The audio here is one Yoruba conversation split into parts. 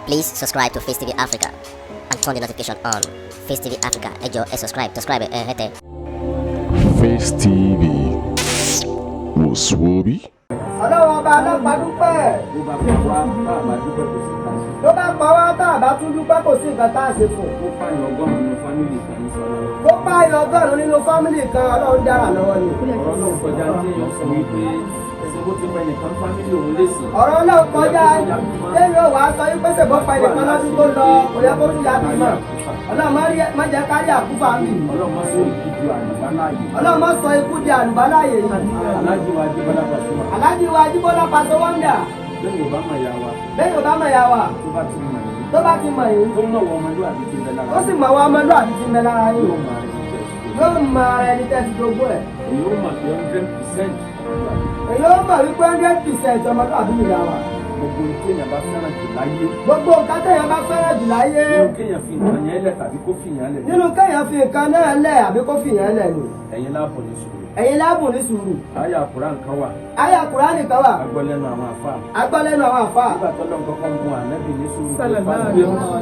Please subscribe to Facetv Africa and turn the notification on. Facetv Africa, ẹ jọ̀ọ́ ẹ subscribe hete. Face TV was Swoby. Ọlọ́run ọba alápá dúpẹ́. Tó bá pa wá tá a bá tún dúpẹ́ kò sí nǹkan tá a ṣe fún. Ó pààyàn ọgọ́rùn-ún nínú fámìlì kan Ọlọ́run dára lọ́wọ́ ni. Ọ̀rọ̀ náà kọjá tí èèyàn sọ wípé ẹsẹ̀ bó ti pẹ́ nìkan fámìlì òun lè sìn. Ọ̀rọ̀ náà kọjá téèyàn wà á sọ wípé ṣèbọ́ pa ẹnìkan lọ́dún tó lọ kò yẹ kó tún yá bí mọ̀. Ọlọ́run má jẹ́ kárí àkúfà mi. Ọlọ́run má sọ ikú di àlùbáláyé. Ọlọ́run má sọ ikú di àlùbáláyé. Aláàjì wa Ajíbọ́lá Pasuma wọ́ndà. Bẹ́ẹ̀ni ò bá mọ̀ ya wa. Bẹ́ẹ̀ni ò bá mọ̀ ya wa. Tó bá ti mọ̀ yìí. Tó mọ̀ wọ ọmọlúwàbí ti bẹ lára. Ó sì mọ̀ wọ ọmọlúwàbí ti bẹ lára yìí. Yóò mọ ẹni tẹ́ ti jogún ẹ̀. Èyí ó mọ̀ pé 100%. Èyí ó mọ̀ wípé 100% ọmọlúwàbí ni ìyá wa. Gbogbo nǹkan bá fẹ́ràn jù láyé. Gbogbo nǹkan téèyàn bá fẹ́ràn jù láyé. Nínú kéèyàn fi nǹkan yẹn lẹ̀ tàbí kó fi yẹn lẹ̀. Nínú kéèyàn fi nǹkan náà lẹ̀ àbí kó fi yẹn lẹ̀ ni. Ẹ̀yin láàbò ní sùúrù. Ẹ̀yin láàbùn ní sùúrù. Àyà Kùránì kan wà. Àyà Kùránì kan wà. Agbọ́lẹ́nu àwọn àfáà. Agbọ́lẹ́nu àwọn àfáà. Nígbà tó lọ́n kọ́kọ́ ń gun ànábì ní sùúrù.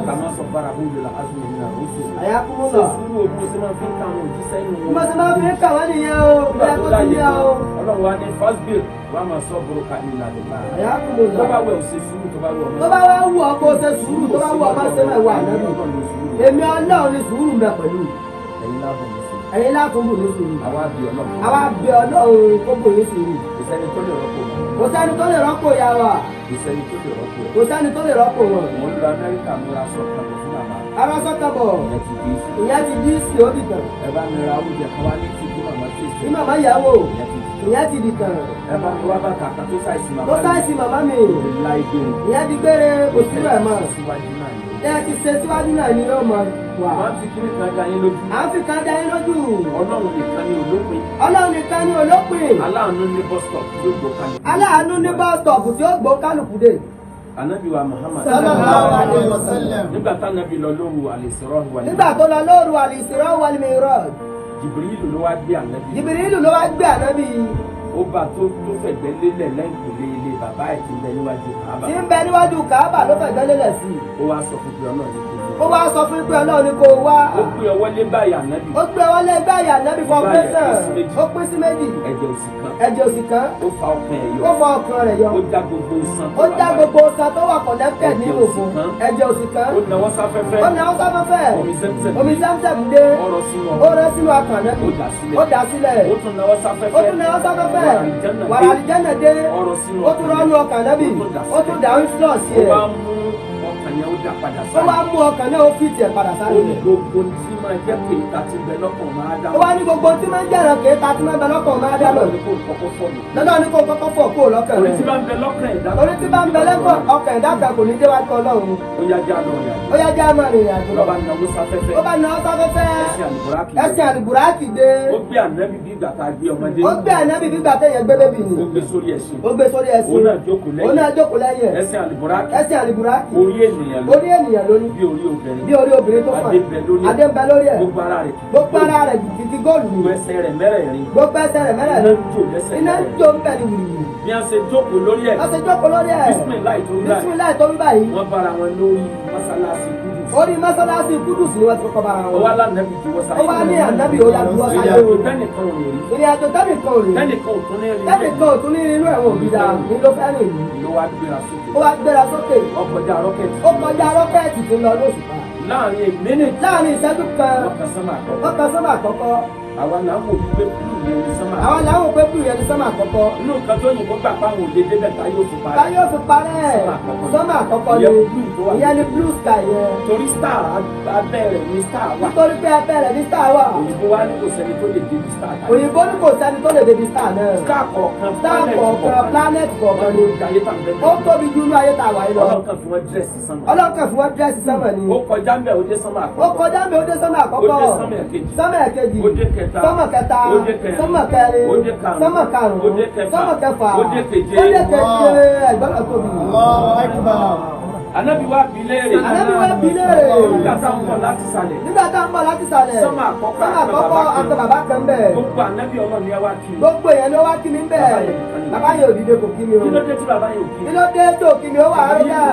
Kàmá sọ fara húlù la azumi ní àrùsù. Àyà kúrú Sọ lọ. sùúrù òkú sí máa fi ń kàwọn òjíṣẹ́ inú wọn. Mo ti máa fi ń kà wọ́n nìyẹn o. Nígbà tó Ìyá láyé tó tó o. Ọlọ́run wa ní fásbíl wàá máa sọ burúkú àìlà nígbà. Àyà kúrú lọ. Tó bá wẹ̀ ò ṣe sùúrù tó bá wẹ̀ ọmọ. Tó bá wá wù ọ́ kó ṣe sùúrù tó bá wù ọ́ má ṣe mẹ́wàá ànábì. Èmi Ọlọ́run ni sùúrù ń bẹ pẹ̀lú. Ẹ̀yin láàbò ní sùúrù. Ẹ̀yin láàtúndù ní sùúrù. Àwa bí Ọlọ́run. Àwa bẹ Ọlọ́run kó bò yín sùúrù. Kò sẹ́ni tó lè rọ́pò wọn. Kò sẹ́ni tó lè rọ́pò ìyá wa. Kò sẹ́ni tó lè rọ́pò wọn. Kò sẹ́ni tó lè rọ́pò wọn. Mo ń lọ Amẹ́ríkà múra sọ kan lọ fún màmá. Ara sọ́kàbọ̀. Ìyẹn ti dé sí. Ìyá ti dí sí ó dìtàn. Ẹ bá mi ra oúnjẹ kan wá ní tí kí màmá tí ì Ní màmá ìyàwó. Ìyẹn ti dé. Ìyá ti dìtàn. Ẹ bá mi wá bàtà kan tó ṣàìsí màmá Tó sáìsì màmá mi. Ìlà ìgbé. Ìyá ti gbére kò sí rẹ̀ mọ́. Síwájú náà ni. Ẹ ti ṣe síwájú náà ni yóò mọ wà. Wọ́n fi kíní kan dá yín lójú. À ń fi kan dá yín lójú. Ọlọ́run nìkan ni olópin. Ọlọ́run nìkan ni olópin. Aláàánú ní bus stop tí ó gbó kalẹ̀. Aláàánú ní bọ́ọ̀sítọ̀pù tí ó gbó kálukú dé. Ànábì wa Muhammad. Sallallahu alaihi wasallam. Nígbà tánábì lọ lóru al-Isra wal Mi'raj. Nígbà tó lọ lóru al-Isra wal Mi'raj. Jibrilu ló wá gbé ànábì. Jìbìrìlù ló wá gbé ànábì. Ó bá tó fẹ̀gbẹ́ lélẹ̀ lẹ́yìnkùlé ilé bàbá ẹ̀ tí ń bẹ níwájú Káàbà. Tí ń bẹ níwájú Káàbà ló fẹ̀gbẹ́ lélẹ̀ sí. Ó wá sọ fún pé Ọlọ́run ní kí Ó wá sọ fún pé Ọlọ́run ni kò wá. ó gbé ọwọ́ lé báyà ànábì. Ó gbé wọlé gbáyà ànábì fún ọpẹ́sàn. Ó pín sí méjì. Ẹ̀jẹ̀ òsì kan. Ẹ̀jẹ̀ òsì kan. Ó fa ọkàn ẹ̀ Ó yọ. fọ ọkàn rẹ̀ yọ. Ó já gbogbo iṣan tó Ó wà dá lára. gbogbo ọsàn tó wà connected nínú òfun. Ẹ̀jẹ̀ òsì kan. Ó nawọ́ sáfẹ́fẹ́. Ó náwó sáfẹ́fẹ́. Omi Zemzem. Omi Zemzem dé. Ọ̀rọ̀ sínú Ó rẹ́ sínú ọkàn náà. Ó dà sílẹ̀. Ó dà sílẹ̀. Ó tún nawọ́ sáfẹ́fẹ́. Ó tún náwó sáfẹ́fẹ́. Wàrà àlìjẹ́nà dé. Ọ̀rọ̀ sínú Ó tún rọ́nu ọkàn náà bì. Ó tún dà influence Ó yẹ. wá mú ọkàn yẹn ó dà padà Ó wá sáré. mú ọkàn náà ó fìtì ẹ̀ padà Ó sáré ní rẹ̀. gbogbo tí máa jẹ́ pé ìta ti bẹ lọ́kàn máa dá. Ó wá ní gbogbo tí máa ń jẹ́ ìrànkè ta tí máa ń bẹ lọ́kàn máa dá lọ. Ní kò kọ́kọ́ fọ́ mi. Lọ́dọ̀ ní kò kọ́kọ́ fọ̀ kó lọ́kàn Orí rẹ̀. tí bá ń bẹ lọ́kàn ẹ̀dá. Orí tí bá ń bẹ lẹ́kọ̀ọ́ ọkàn ẹ̀dá kan kò ní dé wá kọ́ Ọlọ́run. Ó yá já lọ rẹ̀. Ó yá jẹ́ àmọ́ rìnrìn àjò lọ. Lọ́ba náwó sáfẹ́fẹ́. Ó bá náwó sáfẹ́fẹ́. Ẹsẹ̀ àlùbọ́rákì. Ẹsẹ̀ àlùbùrákì dé. Ó gbé ànábì bí ìgbà tá a gbé ọmọdé. Ó gbé ànábì bí gbàtẹ́ yẹn gbé bébì ni. Ó gbé sórí ẹṣin. Ó gbé sórí ẹṣin. Òun náà jókòó Òun náà lẹ́yìn. jókòó lẹ́yìn ẹ̀. Ẹsẹ̀ àlùbọ́rákì. Ẹsẹ̀ àlùbùrákì. Orí ènìyàn ló. Orí ènìyàn lóní. Bí orí obìnrin. Bí orí obìnrin tó fà. Adé ń bẹ lórí ẹ̀. Adé ń bẹ lórí ẹ̀. Gbogbo ara rẹ̀. Gbogbo ara rẹ̀ kìkì góòlù ni. Gbogbo ẹsẹ̀ rẹ̀ mẹ́rẹ̀ẹ̀rin. Gbogbo ẹsẹ̀ rẹ̀ Iná mẹ́rẹ̀ ń jò lẹ́sẹ̀ iná ń mẹ́rẹ̀ẹ̀rin. jó ń bẹ̀ ní wùrìwùrì. Bí a ṣe jókòó lórí ẹ̀. Wọ́n ṣe jókòó lórí ẹ̀. Bísímìláì tó ń báyìí. Bísímìláì tó ń báyìí. Wọ́n bára wọn lórí mọ́sálásí Kúdùsì. Orí mọ́sálásí Kúdùs ni wọ́n ti kọ́kọ́ bára Ó wọn. wá lánàbì juwọ́ sáyé. Ó wá ní ànábì ó yàgò wọ́n sáyé o. Ìrìnàjò tẹ́nìkan ò rí. Ìrìn àjò tẹ́nìkan ò rí. Tẹ́nìkan ò tún ní rí. Tẹ́nìkan ò tún ní inú ẹ̀wọ̀n òbí dáa ní ló fẹ́ rìn yìí. Ló wá gbéra sókè. Ó wá gbéra sókè. Ó kọjá rọ́kẹ̀tì. Ó kọjá rọ́kẹ̀tì tó lọ lóṣù kan. Láàrin a minute. Láàrin ìṣẹ́jú kan, Wọ́n kan sánmà àkọ́kọ́. wọ́n kan sọ́mà àkọ́kọ́. Àwa là ń wò wípé bílù ni orí sánmà. Àwọn làwọn pé bíi ìyẹn ni sọ́mà àkọ́kọ́. Inú nǹkan tó yìnbó gbà páwọn òde débẹ̀ tá yóò fi Ta parí. yóò fi parẹ́ sọ́mà àkọ́kọ́ ni. Ìyẹn ni blue sky yẹn. Torí star abẹ́rẹ̀ ni star wà. Nítorí pé abẹ́rẹ́ ní star wà. Òyìnbó wa ní kò sẹ́ni tó lè débi star tàbí. Òyìnbó ní kò sẹ́ni tó lè débi star náà. Star kọ̀ọ̀kan Star kọ̀ọ̀kan planet kọ̀ọ̀kan ni. Ayé tà ń bẹ́ẹ̀. Ó tóbi jù ní ayé tá a wà yìí lọ. Ọlọ́kan fi wọ́n dírẹ́sì sánmà. Ọlọ́kàn fún wọn dírẹ́sì sánmà ni. Ó kọjá ń bẹ̀ ó dé sánmà Ó àkọ́kọ́. kọjá mi ó dé sánmà àkọ́kọ́. Ó dé sánmà ẹ̀kejì. Sánmà ẹ̀kejì. Ó dé kẹta. Sánmà kẹta. Ó dé kẹrin. Sánmà kẹrin. Ó dé karùn-ún. Sánmà karùn-ún. Ó dé kẹfà. Sánmà kẹfà. Ó dé keje. Ó dé keje. Ẹ̀gbọ́n tóbi. Ànábì wa bi léèrè. Ànábì wa bi léèrè. Nígbà tá ń bọ̀ láti sàlẹ̀. Nígbà tá ń bọ̀ láti sàlẹ̀. Sọ́mà àkọ́kọ́ àti bàbá kan bẹ̀. Gbogbo ànábì Ọlọ́run ni ẹ wá kí mi. Gbogbo èèyàn ló wá kí mi bẹ̀. Bàbá yẹn ò dìde kò kí mi o. Kí ló dé tí bàbá yẹn ò kí mi? Kí ló dé tó kí mi ó wà á rí náà?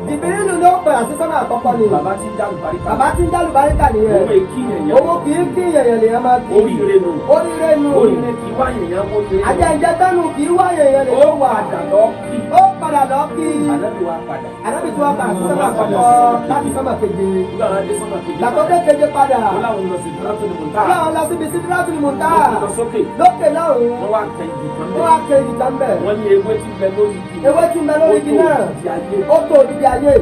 Jìbìrìlù ló padà sí sọ́mà àkọ́kọ́ ni. Bàbá ti ń dálù baríkà. Bàbá ti ń dálù baríkà nìyẹn. Owó èkí yẹn. Owó kì í kí yẹ̀yẹ̀ lèyàn máa kí. Oríire nù. Oríire nù. Oríire kì í wá yẹ̀yẹ̀ oríire. Àjẹjẹ tẹ́nu kì í wá yẹ̀yẹ̀ lèyàn Ó wà. padà lọ kí. Ó padà lọ kí. Ànábì wa padà. Ànábì tí wọ́n padà sí sọ́mà àkọ́kọ́ láti sọ́mà keje. Nígbà wọn dé sọ́mà keje. Làkọ́dé keje padà. Wọ́n láwọn lọ sí Sidratul Muntaha. Láwọn lọ síbi Sidratul Muntaha. Wọ́n lọ sókè. Lókè lọ́rùn. Wọ́n wá kẹ igi kan Wọ́n wá kẹ igi kan bẹ̀. Wọ́n ní ewé tí ń bẹ lórí igi. Ewé tí ń bẹ lórí igi náà. Ó tó òdìdí ayé.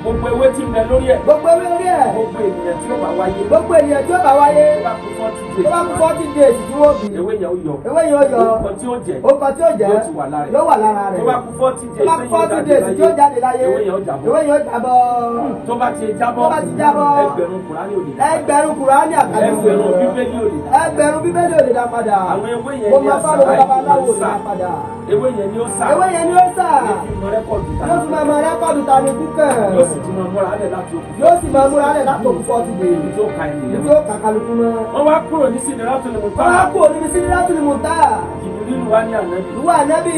Gbogbo ewé tí ń bẹ lórí ẹ̀. Gbogbo ewé orí ẹ̀. Gbogbo ènìyàn tí ó bá wáyé. Gbogbo ènìyàn tí ó bá wáyé. Tó bá kú 40 days. Tó bá kú 40 days tí wọ́n bì. Ewé yẹn ó yọ. Ewé yẹn ó yọ. Orúkọ tí ó jẹ́. Orúkọ tí ó jẹ́. Yóò ti wà lára rẹ̀. Yóò wà lára rẹ̀. Tó bá kú 40 days. Tó bá kú 40 days tí ó jáde láyé. Ewé yẹn ó jábọ́. Ewé yẹn ó jábọ́. Tó bá ti jábọ́. Tó bá ti jábọ́. Ẹgbẹ̀rún Kùránì ò lè dá. Ẹgbẹ̀rún Kùránì àkàdé. Ẹgbẹ̀rún Bíbélì ò lè dá. Ẹgbẹ̀rún Bíbélì ò lè dá padà. Àwọn ewé yẹn Mo ní máa àṣà fọ́ lọ́wọ́ babaláwo ò lè dá padà. Ewé yẹn ni ó sà. Ewé yẹn ni ó sà. Yóò fi mọ rẹ́kọ̀dù ta. Yóò fi máa mọ rẹ́kọ̀dù ta ní kúkẹ́. Yóò sì ti máa múra lẹ̀ láti òkú. Yóò sì máa múra lẹ̀ láti òkú 40 days. Ibi tí ó ka ènìyàn. Ibi ó kàkàlùkù mọ́. Wọ́n wá kúrò ní Sidratul Wọ́n á Muntaha. kú òní Sidratul Muntaha. Jìbìrìlù wá ní Ànábì. Ìwọ Ànábì.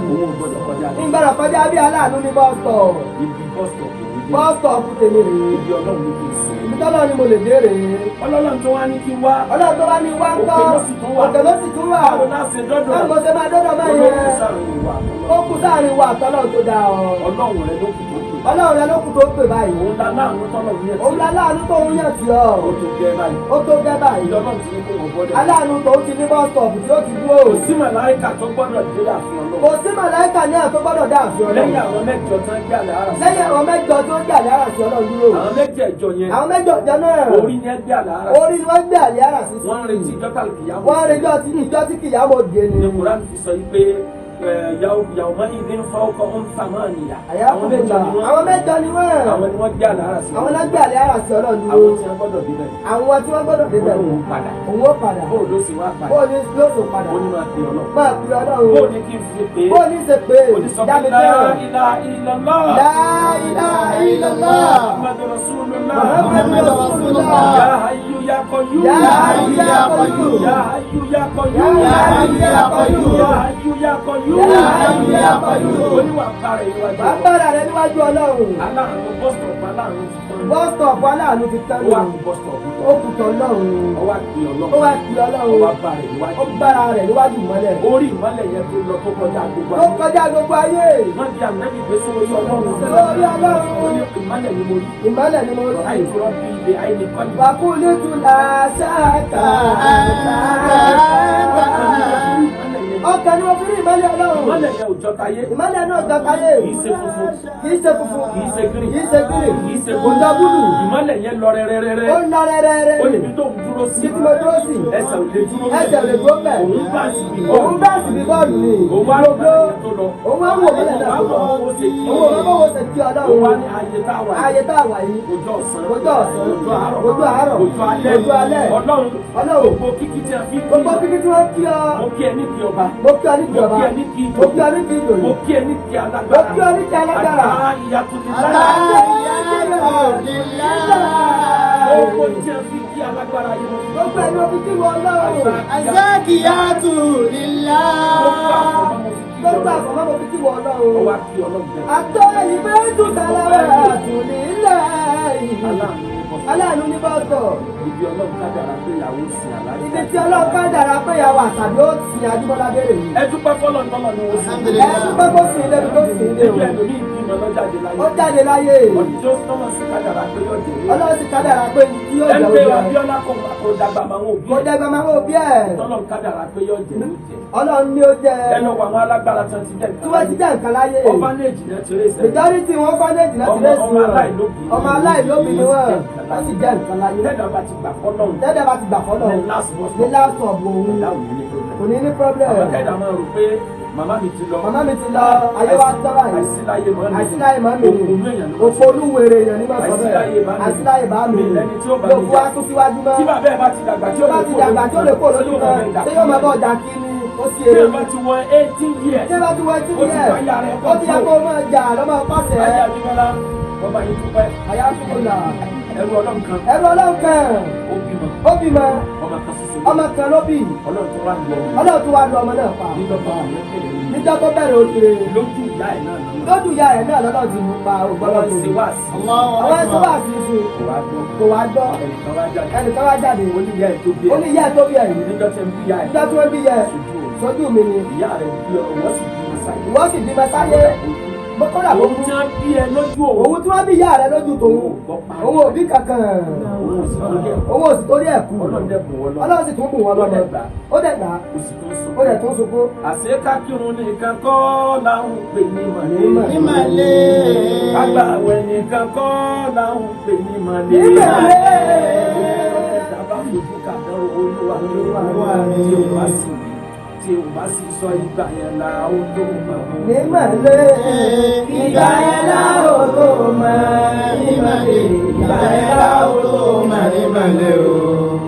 Òun ò gbọdọ̀ kọjá. Ìgbàlọ̀ kọjá bí aláàánú ní bọ́ọ̀sọ̀. Ibi bọ́sítọ̀pù ló dé. Bọ́ọ̀sọ̀pù tèmi rèé. Ibi Ọlọ́run ló fi sí. Ibi tọ́lọ́ ni mo lè dé rèé. Ọlọ́run tó wá ní kí wá. Ọlọ́run tó bá ní wá ń kọ́. Òkè ló sì tún wà. Òkè ló sì tún wà. Báwo náà ṣe dọ́dọ̀? Báwo ṣe máa dọ́dọ̀ máa Olókùn yẹn? sáàrin ìwà. Ó kú sáàrin wa àtọ́lọ́ tó dáa ọ. Ọlọ́run rẹ ló kù tó kù. Ọlọ́run rẹ ló kù tó pè báyìí. Òun la láàánú tọ́lọ̀ ní ẹ̀sìn. Òun láláàánú tó ń yàn sí ọ. Ó tó gẹ́ báyìí. Ó tó gẹ́ báyìí. Ìjọba ti ní kó wọ́n gbọ́dọ̀. Aláàánú tó ti ní bọ́ọ̀sọ̀pù tí ó ti dúró. Kò sí màláíkà tó gbọ́dọ̀ dé àfihàn Kò Ọlọ́run. sí màláìkà náà tó gbọ́dọ̀ dá àfi Ọlọ́run. Lẹ́yìn àwọn mẹ́jọ tán gbé àlẹ́ ara sí. Lẹ́yìn àwọn mẹ́jọ tó ń jà lára sí Ọlọ́run dúró. Àwọn mẹ́jẹ̀ẹ̀jọ yẹn. Àwọn mẹ́jọ jọ náà. Orí ni ẹ gbé àlẹ́ ara sí. Orí ni wọ́n gbé àlẹ́ ara sí. Wọ́n ń retí ìjọ́ta kìyàmù. Wọ́n rí ìjọ tí kìyàmọ̀ dé ni. Ní Kùránì fi sọ pé yàwó máa ń ìdí ń fa ọkọ̀ ń fa máa nìyà. Àwọn mẹ́jọ ni wọ́n. Àwọn ni wọ́n gbé àlẹ́ ara sí. Àwọn náà gbé àlẹ́ ara sí Ọlọ́run dúró. Àwọn tí wọ́n gbọ́dọ̀ débẹ̀. Àwọn tí wọ́n gbọ́dọ̀ débẹ̀. Òun padà. Òun ó padà. Bóò ló sì wá padà. Bóò ní yóò tó padà. Ó ní máa fi Ọlọ́run. Máa fi Ọlọ́run. Bóò ní kí n fi pé. Bóò ní ṣe pé. Ó ní sọ pé Jáde la fẹ́ràn. ilaha illallah. La ilaha illallah. Muhammadu Rasulullah. Muhammadu Rasulullah. Ya hayyu ya qayyum. Ya hayyu ya qayyum. Ya hayyu ya qayyum. Ya hayyu ya qayyum. Ya hayyu ya qayyum. Ya hayyu ya qayyum. Oníwà bára ìwájú. Wàá bára rẹ níwájú Ọlọ́run. Aláàánú bọ́sítọ̀pù aláàánú ti tán. Bọ́sítọ̀pù aláàánú ti tán Ó wá nù. kú bọ́sítọ̀pù Ó tán. kù tán lọ́run. Ó wá kí Ó Ọlọ́run. wá kí Ó Ọlọ́run. wá bára ìwájú. Ó bára rẹ̀ níwájú ìmọ́lẹ̀. Orí ìmọ́lẹ̀ yẹn tó lọ tó kọjá gbogbo Tó kọjá gbogbo ayé. Wọ́n di ànábì pé sórí Ọlọ́run. Sórí Ọlọ́run. Ó ní ìmọ́lẹ̀ ni mo rí. Ìmọ́lẹ̀ ni mo rí. Àìtúrọ́ bí ilé àìní kọ́ni. Wàkúlítù làṣàkà. Ọkàn ni mo fi rí ìmọ́lẹ̀ Ọlọ́run. Ìmọ́lẹ̀ yẹn ò jọ táyé. Ìmọ́lẹ̀ náà jọ káyé. Kì í ṣe funfun. Kì í ṣe funfun. Kì í ṣe gírí. Kì í ṣe gírì. Kì í ṣe Kò jọ búlù. Ìmọ́lẹ̀ yẹn lọ rẹ́rẹ́rẹ́rẹ́. Ó ń lọ rẹ́rẹ́rẹ́. Ó lè bí tó ń dúró sí. Ibi tí mo dúró sí. Ẹsẹ̀ ò lè dúró. Ẹsẹ̀ ò lè dúró bẹ́ẹ̀. Òun bá sì bí Òun bá sì bí bọ́ọ̀lù ni. Òun wá lọ bẹ́ẹ̀ yẹn tó lọ. Òun wá wò mọ́lẹ̀ náà tó lọ. Òun wá ṣe kí. Òun wá bọ́wọ́ ṣe kí Òun wá Ọlọ́run. ní ayé tá a wà. Ayé tá a wà yìí. Ojú ọ̀sán. Ojú ọ̀sán. Ojú àárọ̀. Ojú àárọ̀. Ojú alẹ́. Ojú alẹ́. Ọlọ́run. Ọlọ́run. Gbogbo kíkí tí a fi kí. Gbogbo kíkí tí wọ́n kí ọ. Mo kí ẹ ní kí ọba. Mo kí ọ ní kí ọba. Mo kí ẹ ní kí Mo kí ọ ní kí ìjòyè. Mo kí ẹ ní kí Mo alágbára. kí ọ ní kí alágbára. Àtà ìyàtọ̀ ti Gbogbo tí a fi kí alágbára yìí mo fi. ẹni omi kí wọ́n Ọlọ́run. Azakiyatu lillah. Gbogbo àfọ̀mọ́ mo fi kí wọ́n Ọlọ́run. Ọwọ́ kí ọlọ́run bẹ́ẹ̀. Àtọ́ ìfẹ́ tún sálára àtúnilẹ̀. Aláàánú ní bọ́ọ̀tọ̀. Ibi ọlọ́run kádàrá pé ìyàwó sin àlàyé. Ibi tí Ọlọ́run ká dára pé ìyàwó àtàbí ó ti Adúmọ́lá béèrè yìí. Ẹ dúpẹ́ fọ́lọ́ tọ́lọ̀ ni wọ́n sìn. Ẹ dúpẹ́ kó sí ilé mi tó sí ilé o. Ibi ẹlòmíì bímọ lọ jáde láyé. Ó jáde láyé. Ọ̀dìjọ́ tọ́lọ̀ sí kádàrá pé yóò jẹ́. Ọlọ́run ti ká dára pé tí yóò jẹ́ MP òjò. Abíọ́lá kò dàgbà máa wọ́n òbí Kò ẹ̀. dẹ́gbà máa wò bí ẹ̀. Tọ́lọ̀ kádàrá pé yóò jẹ́ ló jẹ́. Ọlọ́run ní ó jẹ́. Ẹ lọ wọ àwọn alágbára tí wọ́n ti jẹ́ Tí wọ́n ti jẹ́ nǹkan láyé. Orphanage náà ti rèé sẹ́yìn. Majority wọn fọ́nẹ́jì láti lé sí Ọmọ wọn. aláìlóbi. Ọmọ aláìlóbi ni wọ́n. Wọ́n sì jẹ́ nǹkan láyé. Tẹ́lẹ̀ bá ti gbà fọ́lọ́run. Tẹ́lẹ̀ bá ti gbà fọ́lọ̀. Ní last bus stop. Ní last of òun. Láwùjọ ní problem. Kò ní ní problem. Àwọn kẹ́dà máa rò pé màmá mi ti lọ. Màmá mi ti lọ, ayé wa tọ́ báyìí. Àìsíláyé mọ́ mi. Àìsíláyé máa ń mi. Òkùnú èèyàn ló máa ń Òpó olúwèrè èèyàn ní máa sọ bẹ́ẹ̀. Àìsíláyé bá mi. Àìsíláyé bá mi. Ẹni tí ó bá Yóò mi fún wa tún síwájú mọ́. Tí bàbá ẹ̀ bá ti dàgbà tí Tí ó bá ti dàgbà tí ó lè kó lójú kan, ṣé yóò máa bọ̀ ọjà kí ni? ó sì Bí èrè ẹ bá ti wọ 18 years. tí ẹ bá ti wọ etí Ó ti yẹ bá yà rẹ̀ ó ti yẹ kó o máa jà lọ́mọ pàṣẹ Ayé Àjíbọ́lá, bàbá yìí dúpẹ́. àyà kúkú là Ẹrú Ọlọ́run kan. ẹrú ọlọ́run kan Ó bímọ. ó bímọ Ọmọ kan ṣoṣo. ọmọ kan ló bí Ọlọ́run tó wá lọ. ọlọ́run tó wá lu ọmọ náà pa Níjọba àwọn ẹgbẹ́ rẹ̀ níjọ́ tó bẹ̀rẹ̀ òkè lójú ìyá ẹ̀ náà lọ́nà. lójú ìyá rẹ̀ náà lọ́dọ̀ ti mú pa ògbọ́n Ọlọ́run tó ṣe wá sí. àwọn ẹ̀sọ́ wà sí fún Kò wá gbọ́. kò wá gbọ́ Ẹnìkan wá jáde. ẹnìkan wá jáde Ó ní ìyá ẹ̀ tó bí ẹ̀. ó ní ìyá ẹ̀ tó bí ẹ̀ yìí Níjọ́ tẹ́ ń bí ìyá ẹ̀. níjọ́ tí wọ́n bí yẹ sójú mi ni Ìyá rẹ̀ bí ọwọ́ sì bí wọn sáyé. ìwọ sì bímọ sáyé kódà Òun tí wọ́n bí ẹ lójú òun. òun tí wọ́n bí ìyá rẹ̀ lójú tòun òun ò bí kankan Òun ò sì tó dẹ̀. òun ò sì torí ẹ̀ kú Ọlọ́run dẹ̀ bùn wọ́n lọ. ọlọ́run sì tún bù wọ́n lọ́dọ̀ ó dẹ̀ gbà Kò sì tó ń sọ. ó dẹ̀ tún sunkún Àṣé ká kírun nìkan kọ́ láwọn pè ní màlẹ́. Ní màlẹ́. Kágbà àwẹ̀ nìkan kọ́ láwọn pè ní màlẹ́. ní màlẹ́. Ìjàmbá fojú kàdán olúwa tí o bá sì sọ ìgbà yẹn la ó tó mọ̀. ní màlẹ́ ìgbà yẹn la ó tó mọ̀ ní màlẹ́ ìgbà yẹn la ó tó mọ̀ ní màlẹ́ o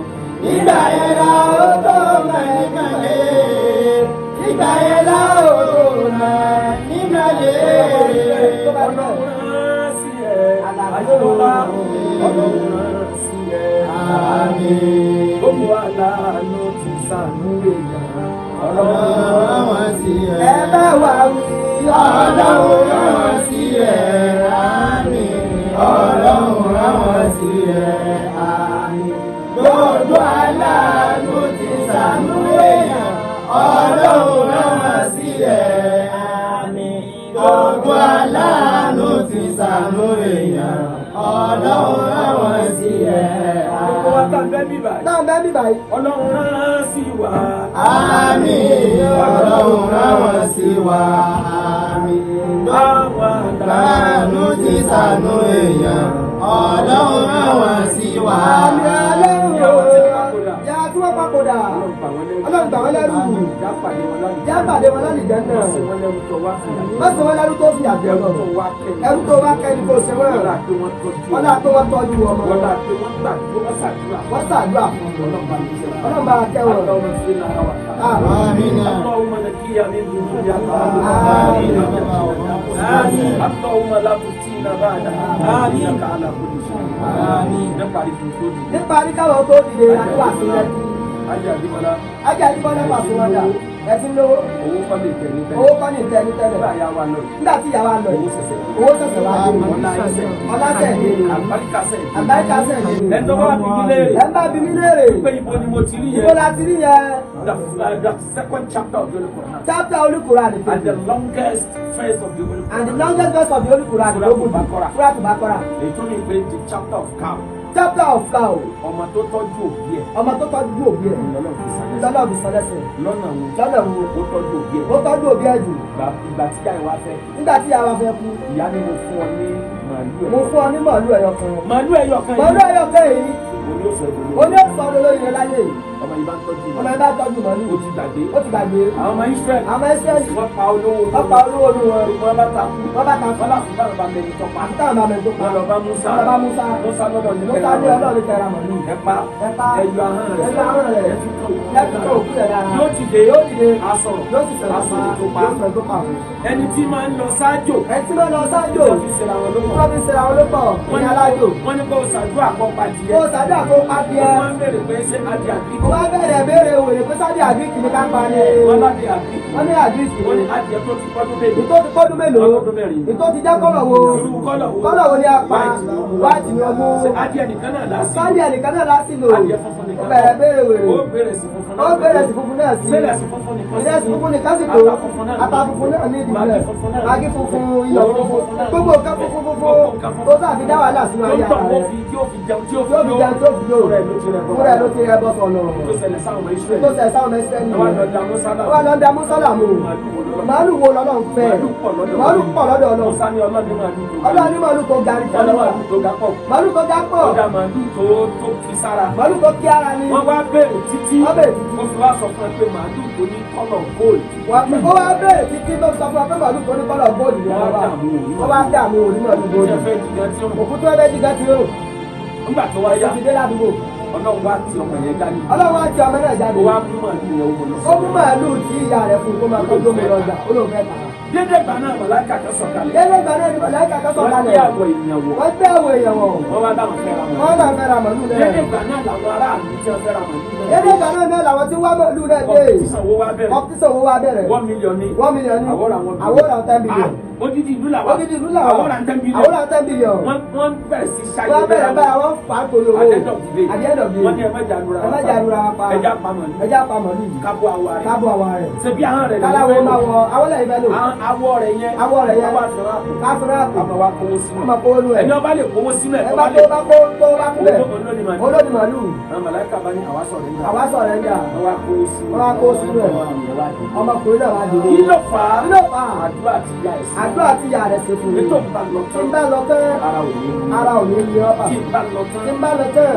ìgbà yẹn la ó tó mọ̀ ní màlẹ́ ìgbà yẹn la ó tó mọ̀ ní màlẹ́. Ọlọ́run sí ẹ̀ Àjíbọ́lá, Ọlọ́run sí ẹ̀ àmín. Gbogbo aláàánú ti sànú èèyàn. Ọlọ́run Wọ́n sí ẹ̀. ẹ bá wà wí Ọlọ́run rán sí ẹ̀. Àmín. Ọlọ́run rán sí ẹ̀. Àmín. Gbogbo aláàánú ti ṣàánú èèyàn. Ọlọ́run rán sí ẹ̀. Àmín. Gbogbo aláàánú ti ṣàánú èèyàn. Ọlọ́run rán sí ẹ̀. gbogbo wa tá bẹ́ẹ̀ bí báyìí. náà bẹ́ẹ̀ bí báyìí. Ọlọ́run rán sí wa. Àmín. Ọlọ́run rán sí wa. Àmín. Àwọn Láàánú ti ṣàánú èèyàn, Ọlọ́run rán wọn sí wa. àmì ọlọ́run Ìyàwó tí wọ́n papòdà. yà tí wọ́n papòdà. Ọlọ́run gbà wọ́n lẹ́rù. Ọlọ́run gbà wọ́n lẹ́rù. Ìjà pàdé wọn lálẹ́. Yá pàdé wọn lálẹ́ ìjẹ́ náà. Wọ́n sì wọ́n lẹ́rù tó wá fún Má sọ wọn lẹ́rú tó fi àjẹ́ ẹrú lọ. tó wá kẹ́yìn. Ẹrú tó wá kẹ́ni kò ṣe wọ́n. Wọ́n pé wọ́n tọ́jú. Wọ́n dà pé wọ́n tọ́jú ọmọ. Wọ́n dà pé wọ́n gbà pé wọ́n ṣàdúrà. Wọ́n ṣàdúrà fún Ọlọ́run bá mi ṣe. Ọlọ́run bá kẹ́ wọn. Ọlọ́run fi lára wà. Àmín. اللهم نجيا من ذنوبنا. آمين. آمين. اللهم لا تفتنا بعدها. آمين. إنك على كل شيء. آمين. níparí fún tó di. níparí káwọn tó dìde àdúrà sí lẹ́kì. Ajé Àjíbọ́lá. Ajé Àjíbọ́lá pàṣẹ wọn dà. Ẹ ti ń lówó. Owó kọ́ lè tẹ̀lé tẹ́lẹ̀. Owó kọ́ ní ìtẹ́ni tẹ́lẹ̀. Nígbà yà wà lọ. Nígbà tí ìyá wa lọ Owó yìí. ṣẹ̀ṣẹ̀. Owó ṣẹ̀ṣẹ̀ wá dé. Ọlá ẹsẹ̀. Ọlá tẹ̀lé. Àbáríkà sẹ̀. Àbáríkà sẹ̀lé. Ẹ̀tọ́ bá bí mi léèrè. Ẹ bá bí mi léèrè. Pé ibo ni mo ti rí yẹn. Ibo la ti rí yẹn. The second chapter of the Holy Quran. Chapter Olúkùránì And the àdìpé. longest verse of the Holy Quran. And the longest verse of the Olúkùránì Surah ló gùn jù. Al-Baqarah. Surah Al-Baqarah. Èyí tó ní pé the chapter of cow. Chapter of cow. Ọmọ tó tọ́jú òbí ẹ̀. Ọmọ tó tọ́jú òbí ẹ̀. Lọ́nà fi sálẹ̀. Lọ́nà fi sọ lẹ́sẹ̀. Lọ́nà wo. Lọ́nà wo. Ó tọ́jú òbí ẹ̀. Ó tọ́jú òbí ẹ̀ jù. Ìgbà tí ìyá ìwà fẹ́. Nígbà tí ìyá wa fẹ́ kú. Ìyá ni mo fún ọ ní màálù ẹ̀. Mo fún ọ ní màálù ẹyọ kan. Màálù ẹyọ kan Màálù ẹyọ kan yìí. Mo ní òsè ìdòdó. O ní òsàn olórí rẹ láyé yìí. Ọmọ yìí bá ń tọ́jú Ọmọ ẹ bá tọ́jú màálù. Ó ti gbàgbé. Ó ti gbàgbé. Àwọn ọmọ Israẹli. Àwọn Ísírẹ́lì. Wọ́n pa olówó. Wọ́n pa olówó olú wọn. Gbogbo wọn bá takú. Wọ́n bá ta Wọ́n láti bá bàbá mẹ́rin tó pa. àti táwọn bá mẹ́rin tó pa. Wọ́n lọ bá Musa. Wọ́n lọ bá Musa. Musa lọ́dọ̀ ní Musa ní Ọlọ́run tẹ̀ra màálù. Ẹ pa. Ẹ pa. Ẹyọ ahọ́n rẹ̀. Ẹyọ ahọ́n rẹ̀. Lẹ́tí tó òkú rẹ̀ dára. Yóò dìde. Yóò dìde. A sọ̀rọ̀. Yóò sì sọ̀rọ̀ A sọ̀rọ̀ tó pa. Yóò sọ̀rọ̀ tó pa òun. Ẹni tí máa ń lọ sáájò. Ẹ tí wọ́n lọ sáájò. Wọ́n fi ṣe ra wọn lóko. Wọ́n fi ṣe àwọn olópọ̀. Wọ́n ní alájò. Wọ́n ní kó o ṣàdúrà kó pa díẹ̀. Ó sàdé àkó pàdé ẹ. Wọ́n bèrè pé ṣé adé àbí. Ó wá bẹ̀rẹ̀ béèrè òwèrè pé sáde àgíríkì ní ká pa ni. Wọ́n láti àbí. Wọ́n ní àgíríkì. Wọ́n ní adìẹ tó ti pọ́dún méjì. Ìtó ti pọ́dún mélòó? Ọdún mẹ́rin. Ìtó ti jẹ́ kọ́lọ̀ wo? Irú kọ́lọ̀ wo? Kọ́lọ̀ wo ni a pa? White ni ọmú. White ni ọmú. Ṣé adìẹ nìkan náà lásì? Sáde ẹnìkan náà lásì lò. Adìẹ funfun nìkan. Ó bẹ̀rẹ̀ béèrè wèrè. Ó bèrè sí funfun náà. Ó bẹ̀rẹ̀ sí funfun náà sí. Sílẹ̀ sí funfun nìkan. Ilé ẹ̀sìn funfun nìkan sì tó. Ata funfun náà. Ata funfun náà ní ìdílé. Magí funfun náà. Magí funfun, iyọ̀ funfun. Gbogbo nǹkan funfun funfun. Tó sáfi dá wàhálà sínú ayé Tó ń ara tọ̀ rẹ̀. tí ó fi jẹun tí ó fi Tí ó fi jẹun tí ó fi yó. Fúnra ẹ̀ ló ti rẹ̀ bọ́. Fúnra ẹ̀ ló ti rẹ̀ bọ́ sọ̀nà. Tó ṣẹlẹ̀ sáwọn ọmọ Ísírẹ́lì. Tó ṣẹ̀ sáwọn Ísírẹ́lì. Wọ́n lọ da Musa náà. Wọ́n lọ da Musa láàmú. Màálù wo lọ́lọ́run fẹ́? Màálù pọ̀ lọ́dọ̀ Ọlọ́run. Musa ní ọlọ́dún màálù tó. Ọlọ́run ní màálù tó ga ní Wọ́n ní tẹ́lẹ̀. màálù tó ga pọ̀. Màálù tó ga pọ̀. Ó dá màálù tó kí sára. Màálù tó kí ara ni. Wọ́n wá bèrè títí. Wọ́n bèrè títí. Wọ́n fi wá sọ fún ẹ pé màálù tó ní kọ́lọ̀ gold. Ó wá bèrè títí tó sọ fún ọ pé màálù tó ní kọ́lọ̀ góòlù ni wọ́n wá. Wọ́n wá dààmú òní màálù góòlù. Ṣé fẹ́ jìgá tí ó ń bọ̀? Òkú tó ẹgbẹ́ jìgá ti rò. Nígbà tó wá yá. Ó ti dé ládùúgbò. ọlọ́run wá ti ọmọ yẹn jáde. ọlọ́run wá ti ọmọ náà jáde. ó wá mú màálù yẹn ó lọ. ó mú màálù tí ìyá rẹ̀ fún kó máa kọ́ gbómi lọ́jà ó lóun fẹ́ tà á. dédé ìgbà náà màláìka kan sọ̀kalẹ̀. dédé ìgbà náà ni màláìka kan wọ́n sọ̀kalẹ̀. gbé àwọ̀ èèyàn wọ̀. wọ́n gbé àwọ̀ èèyàn wọ̀. wọ́n wá dáhùn fẹ́ra wọn. wọ́n máa fẹ́ra màálù náà. dédé ìgbà náà làwọn aráàlú tí wọ́n fẹ́ra màálù náà. dédé ìgbà náà làwọn tí wọ́n màálù náà dé. kọ́mpútísàn wo wá bẹ̀rẹ̀. 1 million ní. 1 million ní. àwòrán 10 billion. odidi ìlú làwọn. odidi ìlú làwọn. àwòrán 10 billion. àwòrán 10 billion. wọ́n bẹ̀rẹ̀ sí ṣayé wọ́n bẹ̀rẹ̀ báyà wọ́n fà á torí owó. at the end of the day. wọ́n ní ẹ má jàdúrà pa. ẹja pa màálù. ẹja pa màálù. kábọ̀ àwọ̀ rẹ̀. kábọ̀ àwọ̀ rẹ̀. ṣebí ahọ́n rẹ̀ káláwo máa wọ awọ́lẹ̀ ìfẹ́ lò. awọ rẹ̀ yẹn. káfíńrà kù. àmọ́ wa kówó sínú. ọmọ kówó nù ẹ̀. ẹni ọba lè kówó sínú ẹ̀. ẹ bá tó bá kú bẹ̀. olódì màálù. àwọn màláìka bá ní àwa sọ̀rọ̀ nígbà. àwa sọ̀rọ̀ nígbà. wọ́n wá kówó sínú. wọ́n wá kówó sínú ẹ̀. ọmọkùnrin náà wá dìde. kí ló fà á. kí ló fà á. àdúrà ti yá ẹ̀ sí. àdúrà ti yá rẹ̀ ṣe fún mi. ètò ìbá lọ tí tán. ń bá lọ tán. ara ò ní ní ọ́bà. tí ń bá lọ tán. tí ń bá lọ tán.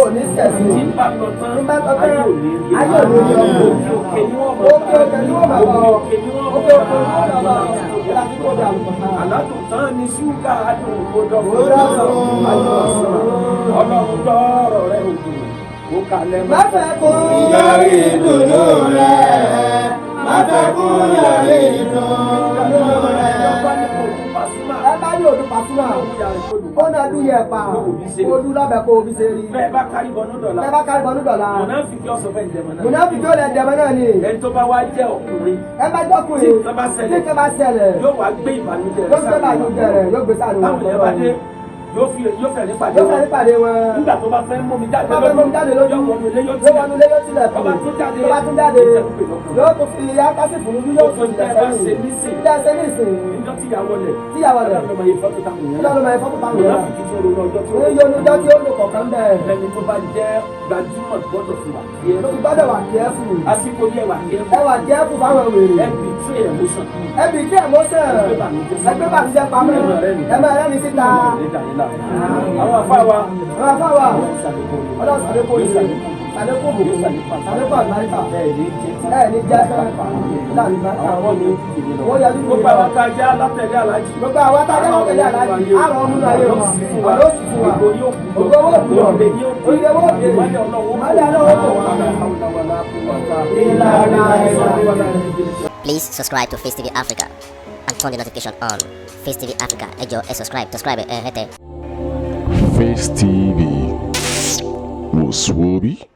ò ní sẹ̀sì. tí ń bá lọ tán. tí ń bá lọ tán. ayé ò ní rí. ayé ò ní rí ọkọ̀. òkè ni wọ́n mọ̀. òkè ni wọ́n mọ̀. òkè ni wọ́n mọ̀. òkè ni wọ́n mọ̀. láti kó dà lùkọ̀ náà. àlátò tán ni ṣúgà adùn kó dọ̀kọ̀. ó dọ̀kọ̀. ọlọ́run tọrọ rẹ̀ òkè ó kalẹ̀ má fẹ́ kó yọrí ìdùnnú rẹ̀ má fẹ́ kó yọrí ìdùnnú rẹ̀. ẹ bá ní òdu Pasuma ó náà dún yẹ pa olú lọ́bẹ̀ kó o fi ṣe rí. bẹ́ẹ̀ bá kárí bọ́nú dọ̀la. bẹ́ẹ̀ bá kárí bọ́nú dọ̀la. mùnáfíkí ọ̀sọ̀ fẹ́ ìjẹ̀mọ̀ náà. mùnáfíkí ó lẹ dẹ̀mọ́ náà ni. ẹni tó bá wá jẹ́ ọkùnrin. ẹ bá jọ́kùnrin tí nǹkan bá ṣẹlẹ̀ yóò wá gbé ìbànújẹ́ yóò gbé ìbànújẹ́ rẹ̀ yóò gbé sáà táwọn yẹn bá dé yóò fẹ́ nípàdé yóò fẹ́ nípàdé wọn. nígbà tó bá fẹ́ mú mi jáde lójú yóò wọnú ilé yóò tilẹ̀ tó bá tún jáde yóò tún fi akásí fún mi yóò tún tilẹ̀ sẹ́yìn ilé ẹsẹ̀ ní ìsìn níjọ́ tíyàwó lẹ̀ ọlọ́run máa yẹ fọ́tò táwọn yẹn ní yóò níjọ́ tí ó lò kọ̀ọ̀kan bẹ́ẹ̀. ẹni tó bá jẹ́ gbajúmọ̀ gbọ́dọ̀ fi wà kí ẹ. gbọ́dọ̀ wà kí ẹ fún. àsìkò yẹ wà kí ẹ. ẹ wà kí ẹ fún fáwọn wèrè. ẹ bì tí emotion. ẹgbẹ́ bàtújẹ́ pamọ́ ẹ máa rẹ́ni síta. àwọn afáwa ọlọ́run sàlékò yìí sàlékò bò sàlékò àgbáríkà ẹ ní jẹ́ láàrin bàtà wọ́n yẹ ní gbogbo àwọn tá a jẹ́ alátẹ̀lé alájì. gbogbo àwọn tá a jẹ́ alátẹ̀lé alájì àrùn ọmú náà yẹ wọn ọ̀dọ́ sì fún wa ògbó owó òbí wọn orílẹ̀ owó òbí ìmọ̀lẹ̀ ọlọ́wọ́ kò wá. Please subscribe to Face TV Africa and turn the notification on. Face TV Africa, ẹ jọ̀ọ́ ẹ subscribe hete. Face TV was Swoby.